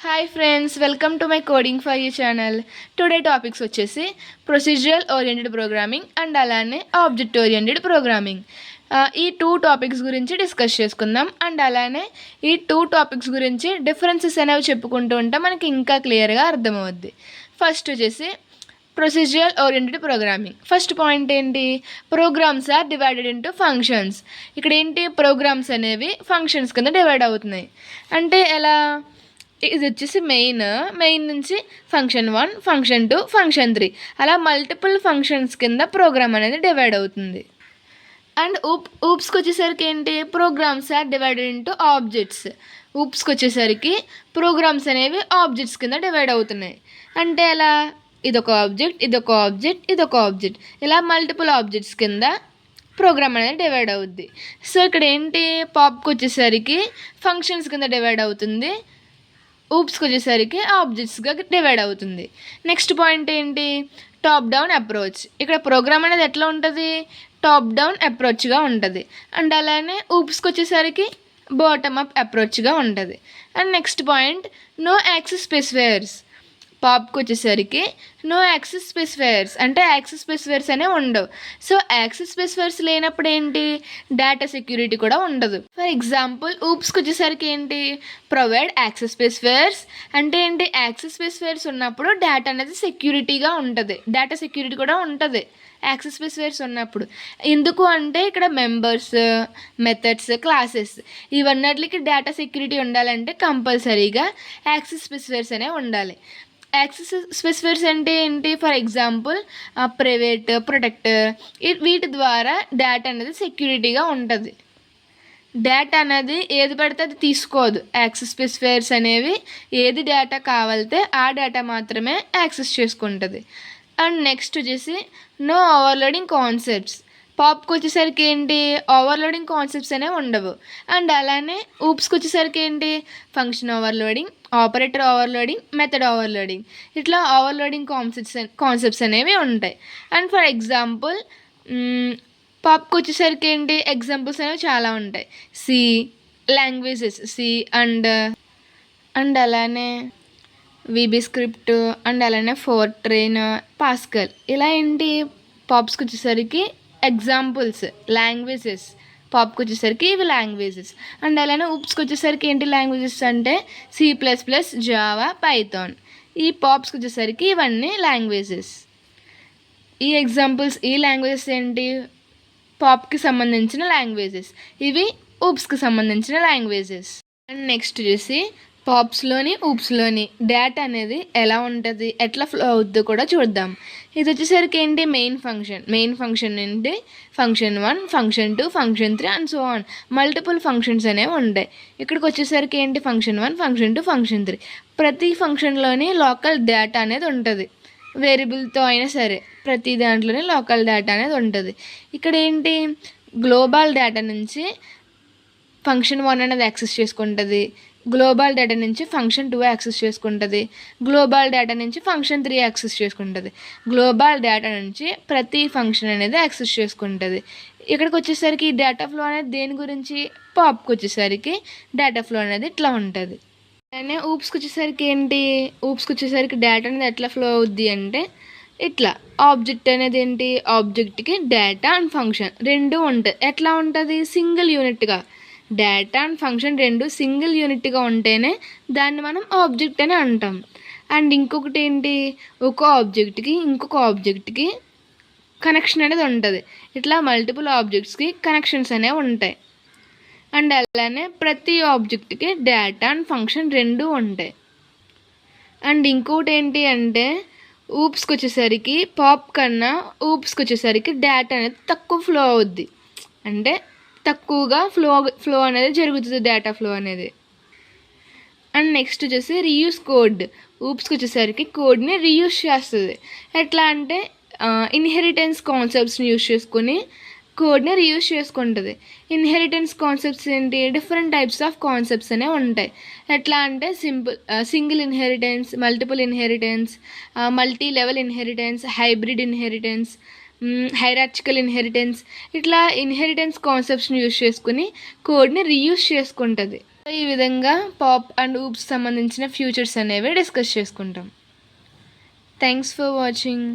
Hi friends, welcome to my coding for you channel. Today topics వచ్చేసి procedural oriented programming and అలానే object oriented programming. ఈ two topics గురించి discuss చేసుకుందాం. And అలానే ఈ two topics గురించి డిఫరెన్సెస్ అనేవి చెప్పుకుంటూ ఉంటే మనకి ఇంకా క్లియర్గా అర్థమవుద్ది. ఫస్ట్ వచ్చేసి procedural oriented programming. First point ఏంటి? Programs are divided into functions. ఇక్కడ ఏంటి? ప్రోగ్రామ్స్ అనేవి ఫంక్షన్స్ కింద డివైడ్ అవుతున్నాయి. అంటే ఎలా? ఇది వచ్చేసి మెయిన్ నుంచి ఫంక్షన్ 1, ఫంక్షన్ 2, ఫంక్షన్ 3 అలా మల్టిపుల్ ఫంక్షన్స్ కింద ప్రోగ్రామ్ అనేది డివైడ్ అవుతుంది. అండ్ ఊప్స్కి వచ్చేసరికి ఏంటి? Programs are divided into objects. ఊప్స్కి వచ్చేసరికి ప్రోగ్రామ్స్ అనేవి ఆబ్జెక్ట్స్ కింద డివైడ్ అవుతున్నాయి. అంటే ఎలా? ఇదొక ఆబ్జెక్ట్, ఇదొక ఆబ్జెక్ట్, ఇదొక ఆబ్జెక్ట్, ఇలా మల్టిపుల్ ఆబ్జెక్ట్స్ కింద ప్రోగ్రామ్ అనేది డివైడ్ అవుద్ది. సో ఇక్కడ ఏంటి? పాప్కి వచ్చేసరికి ఫంక్షన్స్ కింద డివైడ్ అవుతుంది, ఊప్స్కి వచ్చేసరికి ఆబ్జెక్ట్స్గా డివైడ్ అవుతుంది. నెక్స్ట్ పాయింట్ ఏంటి? Top down approach. ఇక్కడ ప్రోగ్రామ్ అనేది ఎట్లా ఉంటుంది? టాప్ డౌన్ అప్రోచ్గా ఉంటుంది. అండ్ అలానే ఊప్స్కి వచ్చేసరికి బాటమ్ అప్ అప్రోచ్గా ఉంటుంది. And next point no access specifiers. పాప్కి వచ్చేసరికి నో యాక్సెస్ స్పెసిఫైయర్స్, అంటే యాక్సెస్ స్పెసిఫైయర్స్ అనేవి ఉండవు. సో యాక్సెస్ స్పెసిఫైయర్స్ లేనప్పుడు ఏంటి? డేటా సెక్యూరిటీ కూడా ఉండదు. ఫర్ ఎగ్జాంపుల్ ఊప్స్కి వచ్చేసరికి ఏంటి? Provide access specifiers. అంటే ఏంటి? యాక్సెస్ స్పెసిఫైయర్స్ ఉన్నప్పుడు డేటా అనేది సెక్యూరిటీగా ఉంటుంది, డేటా సెక్యూరిటీ కూడా ఉంటుంది యాక్సెస్ స్పెసిఫైయర్స్ ఉన్నప్పుడు. ఎందుకు అంటే ఇక్కడ మెంబర్స్, మెథడ్స్, క్లాసెస్ ఇవన్నిటికి డేటా సెక్యూరిటీ ఉండాలంటే కంపల్సరీగా యాక్సెస్ స్పెసిఫైయర్స్ అనేవి ఉండాలి. యాక్సెస్ స్పెసిఫైయర్స్ అంటే ఏంటి? ఫర్ ఎగ్జాంపుల్ ప్రైవేట్, ప్రొటెక్టర్, వీటి ద్వారా డేటా అనేది సెక్యూరిటీగా ఉంటుంది. డేటా అనేది ఏది పడితే అది తీసుకోదు. యాక్సెస్ స్పెసిఫైయర్స్ అనేవి ఏది డేటా కావాలితే ఆ డేటా మాత్రమే యాక్సెస్ చేసుకుంటుంది. అండ్ నెక్స్ట్ వచ్చేసి నో ఓవర్లోడింగ్ కాన్సెప్ట్స్. పాప్కి వచ్చేసరికి ఏంటి? ఓవర్లోడింగ్ కాన్సెప్ట్స్ అనేవి ఉండవు. అండ్ అలానే ఊప్స్కి వచ్చేసరికి ఏంటి? Function overloading, operator overloading, method overloading, ఇట్లా ఓవర్లోడింగ్ కాన్సెప్ట్స్ అనేవి ఉంటాయి. అండ్ ఫర్ ఎగ్జాంపుల్ పాప్కి వచ్చేసరికి ఏంటి? ఎగ్జాంపుల్స్ అనేవి చాలా ఉంటాయి. సి లాంగ్వేజెస్, సి అండ్ అలానే విబి స్క్రిప్ట్, అండ్ అలానే ఫోర్ట్రైన్, పాస్కల్, ఇలా ఏంటి? పాప్స్కి వచ్చేసరికి ఎగ్జాంపుల్స్ లాంగ్వేజెస్, పాప్కి వచ్చేసరికి ఇవి లాంగ్వేజెస్. అండ్ అలానే ఊప్స్కి వచ్చేసరికి ఏంటి లాంగ్వేజెస్ అంటే C++, జావా, పైథాన్. ఈ పాప్స్కి వచ్చేసరికి ఇవన్నీ లాంగ్వేజెస్. ఈ ఎగ్జాంపుల్స్, ఈ లాంగ్వేజెస్ ఏంటి? పాప్కి సంబంధించిన లాంగ్వేజెస్, ఇవి ఊప్స్కి సంబంధించిన లాంగ్వేజెస్. అండ్ నెక్స్ట్ వచ్చేసి పాప్స్లోని, ఊప్స్లోని డేటా అనేది ఎలా ఉంటుంది, ఎట్లా ఫ్లో అవుద్దో కూడా చూద్దాం. ఇది వచ్చేసరికి ఏంటి? మెయిన్ ఫంక్షన్ ఏంటి? Function 1, function 2, function 3 and so on multiple functions అనేవి ఉంటాయి. ఇక్కడికి వచ్చేసరికి ఏంటి? Function 1, function 2, function 3. ప్రతి ఫంక్షన్లోని లోకల్ డేటా అనేది ఉంటుంది. వేరియబుల్తో అయినా సరే ప్రతి దాంట్లోనే లోకల్ డేటా అనేది ఉంటుంది. ఇక్కడ ఏంటి? గ్లోబల్ డేటా నుంచి ఫంక్షన్ 1 అనేది యాక్సెస్ చేసుకుంటుంది, గ్లోబల్ డేటా నుంచి ఫంక్షన్ 2 యాక్సెస్ చేసుకుంటుంది, గ్లోబల్ డేటా నుంచి ఫంక్షన్ 3 యాక్సెస్ చేసుకుంటుంది, గ్లోబల్ డేటా నుంచి ప్రతి ఫంక్షన్ అనేది యాక్సెస్ చేసుకుంటుంది. ఇక్కడికి వచ్చేసరికి ఈ డేటా ఫ్లో అనేది దేని గురించి? పాప్కి వచ్చేసరికి డేటా ఫ్లో అనేది ఇట్లా ఉంటుంది. అలానే ఊప్స్కి వచ్చేసరికి ఏంటి? ఊప్స్కి వచ్చేసరికి డేటా అనేది ఎట్లా ఫ్లో అవుద్ది అంటే ఇట్లా. ఆబ్జెక్ట్ అనేది ఏంటి? ఆబ్జెక్ట్కి డేటా అండ్ ఫంక్షన్ రెండు ఉంటాయి. ఎట్లా ఉంటుంది? సింగిల్ యూనిట్గా. డేటా అండ్ ఫంక్షన్ రెండు సింగిల్ యూనిట్గా ఉంటేనే దాన్ని మనం ఆబ్జెక్ట్ అని అంటాం. అండ్ ఇంకొకటి ఏంటి? ఒక ఆబ్జెక్ట్కి ఇంకొక ఆబ్జెక్ట్కి కనెక్షన్ అనేది ఉంటుంది. ఇట్లా మల్టిపుల్ ఆబ్జెక్ట్స్కి కనెక్షన్స్ అనేవి ఉంటాయి. అండ్ అలానే ప్రతి ఆబ్జెక్ట్కి డేటా అండ్ ఫంక్షన్ రెండు ఉంటాయి. అండ్ ఇంకొకటి ఏంటి అంటే ఊప్స్కి వచ్చేసరికి పాప్ కన్నా ఊప్స్కి వచ్చేసరికి డేటా అనేది తక్కువ ఫ్లో అవుద్ది. అంటే తక్కువగా ఫ్లో అనేది జరుగుతుంది, డేటా ఫ్లో అనేది. అండ్ నెక్స్ట్ వచ్చేసి రీయూస్ కోడ్. ఊప్స్కి వచ్చేసరికి కోడ్ని రీయూస్ చేస్తుంది. ఎట్లా అంటే ఇన్హెరిటెన్స్ కాన్సెప్ట్స్ని యూస్ చేసుకుని కోడ్ని రీయూస్ చేసుకుంటుంది. ఇన్హెరిటెన్స్ కాన్సెప్ట్స్ ఏంటి? డిఫరెంట్ టైప్స్ ఆఫ్ కాన్సెప్ట్స్ అనేవి ఉంటాయి. ఎట్లా అంటే single inheritance, multiple inheritance, multi level inheritance, hybrid inheritance, hierarchical inheritance, ఇట్లా ఇన్హెరిటెన్స్ కాన్సెప్ట్స్ని యూస్ చేసుకుని కోడ్ని రీయూస్ చేసుకుంటుంది. ఈ విధంగా పాప్ అండ్ ఊప్స్ సంబంధించిన ఫ్యూచర్స్ అనేవి డిస్కస్ చేసుకుంటాం. Thanks for watching.